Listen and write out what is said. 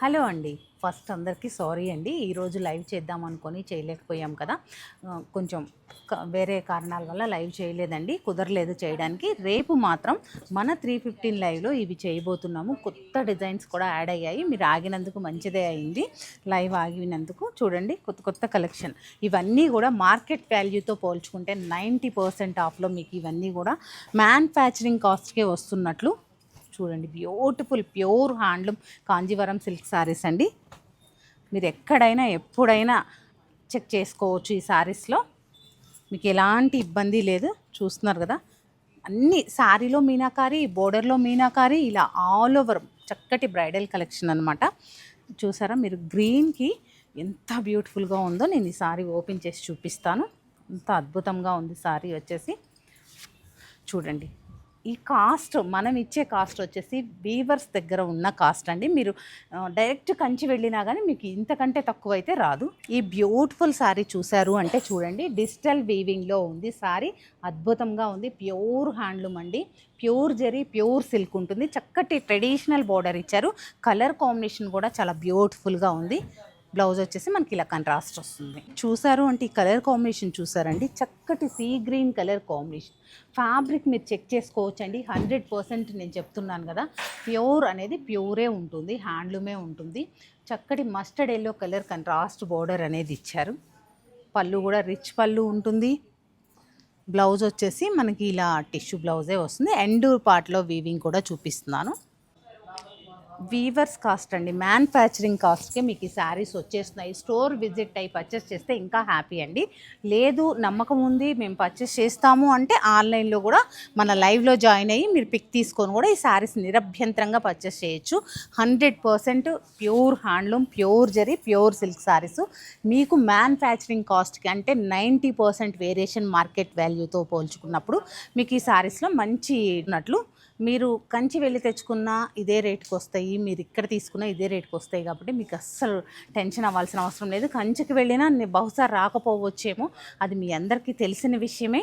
Hello అండి. First అందరికీ sorry అండి. ఈరోజు లైవ్ చేద్దాం అనుకొని చేయలేకపోయాం కదా. కొంచెం వేరే కారణాల వల్ల లైవ్ చేయలేదండి, కుదరలేదు చేయడానికి. రేపు మాత్రం మన 315 లైవ్లో ఇవి చేయబోతున్నాము. కొత్త డిజైన్స్ కూడా యాడ్ అయ్యాయి. మీరు ఆగినందుకు మంచిదే అయింది, లైవ్ ఆగినందుకు. చూడండి, కొత్త కొత్త కలెక్షన్. ఇవన్నీ కూడా మార్కెట్ వాల్యూతో పోల్చుకుంటే 90% ఆఫ్లో మీకు ఇవన్నీ కూడా మ్యానుఫ్యాక్చరింగ్ కాస్ట్కే వస్తున్నట్లు. చూడండి, beautiful pure handloom Kanjeevaram silk saris అండి. మీరు ఎక్కడైనా ఎప్పుడైనా చెక్ చేసుకోవచ్చు. ఈ శారీస్లో మీకు ఎలాంటి ఇబ్బంది లేదు. చూస్తున్నారు కదా, అన్ని శారీలో మీనాకారి, బోర్డర్లో మీనాకారి, ఇలా ఆల్ ఓవర్ చక్కటి బ్రైడల్ కలెక్షన్ అనమాట. చూసారా మీరు, గ్రీన్కి ఎంత బ్యూటిఫుల్గా ఉందో. నేను ఈ శారీ ఓపెన్ చేసి చూపిస్తాను. ఎంత అద్భుతంగా ఉంది శారీ వచ్చేసి. చూడండి, ఈ కాస్ట్, మనం ఇచ్చే కాస్ట్ వచ్చేసి వీవర్స్ దగ్గర ఉన్న కాస్ట్ అండి. మీరు డైరెక్ట్ కంచి వెళ్ళినా కానీ మీకు ఇంతకంటే తక్కువ అయితే రాదు. ఈ బ్యూటిఫుల్ శారీ చూశారు అంటే చూడండి, డిజిటల్ వీవింగ్లో ఉంది శారీ. అద్భుతంగా ఉంది. ప్యూర్ హ్యాండ్లూమ్ అండి, ప్యూర్ జరీ, ప్యూర్ సిల్క్ ఉంటుంది. చక్కటి ట్రెడిషనల్ బోర్డర్ ఇచ్చారు. కలర్ కాంబినేషన్ కూడా చాలా బ్యూటిఫుల్గా ఉంది. బ్లౌజ్ వచ్చేసి మనకి ఇలా కాంట్రాస్ట్ వస్తుంది. చూసారు అంటే ఈ కలర్ కాంబినేషన్ చూసారండి, చక్కటి sea green colour combination. Fabric మీరు చెక్ చేసుకోవచ్చు అండి. 100% నేను చెప్తున్నాను కదా, ప్యూర్ అనేది ప్యూరే ఉంటుంది, హ్యాండ్లూమే ఉంటుంది. చక్కటి mustard yellow colour contrast border అనేది ఇచ్చారు. పళ్ళు కూడా రిచ్ పళ్ళు ఉంటుంది. బ్లౌజ్ వచ్చేసి మనకి ఇలా టిష్యూ బ్లౌజే వస్తుంది. ఎండ్ పార్ట్లో వీవింగ్ కూడా చూపిస్తున్నాను. వీవర్స్ కాస్ట్ అండి, మ్యానుఫ్యాక్చరింగ్ కాస్ట్కే మీకు ఈ శారీస్ వచ్చేస్తున్నాయి. స్టోర్ విజిట్ అయ్యి పర్చేస్ చేస్తే ఇంకా హ్యాపీ అండి. లేదు నమ్మకం ఉంది, మేము పర్చేస్ చేస్తాము అంటే ఆన్లైన్లో కూడా మన లైవ్లో జాయిన్ అయ్యి మీరు పిక్ తీసుకొని కూడా ఈ శారీస్ నిరభ్యంతరంగా పర్చేస్ చేయొచ్చు. 100% pure handloom, pure zari, pure silk saris. మీకు మ్యానుఫ్యాక్చరింగ్ కాస్ట్కి అంటే 90% వేరియేషన్ మార్కెట్ వాల్యూతో పోల్చుకున్నప్పుడు మీకు ఈ శారీస్లో మంచి ఉన్నట్లు. మీరు కంచి వెళ్ళి తెచ్చుకున్న ఇదే రేటుకి వస్తాయి, మీరు ఇక్కడ తీసుకున్న ఇదే రేటుకి వస్తాయి. కాబట్టి మీకు అస్సలు టెన్షన్ అవ్వాల్సిన అవసరం లేదు. కంచికి వెళ్ళినా బహుశా రాకపోవచ్చేమో, అది మీ అందరికీ తెలిసిన విషయమే.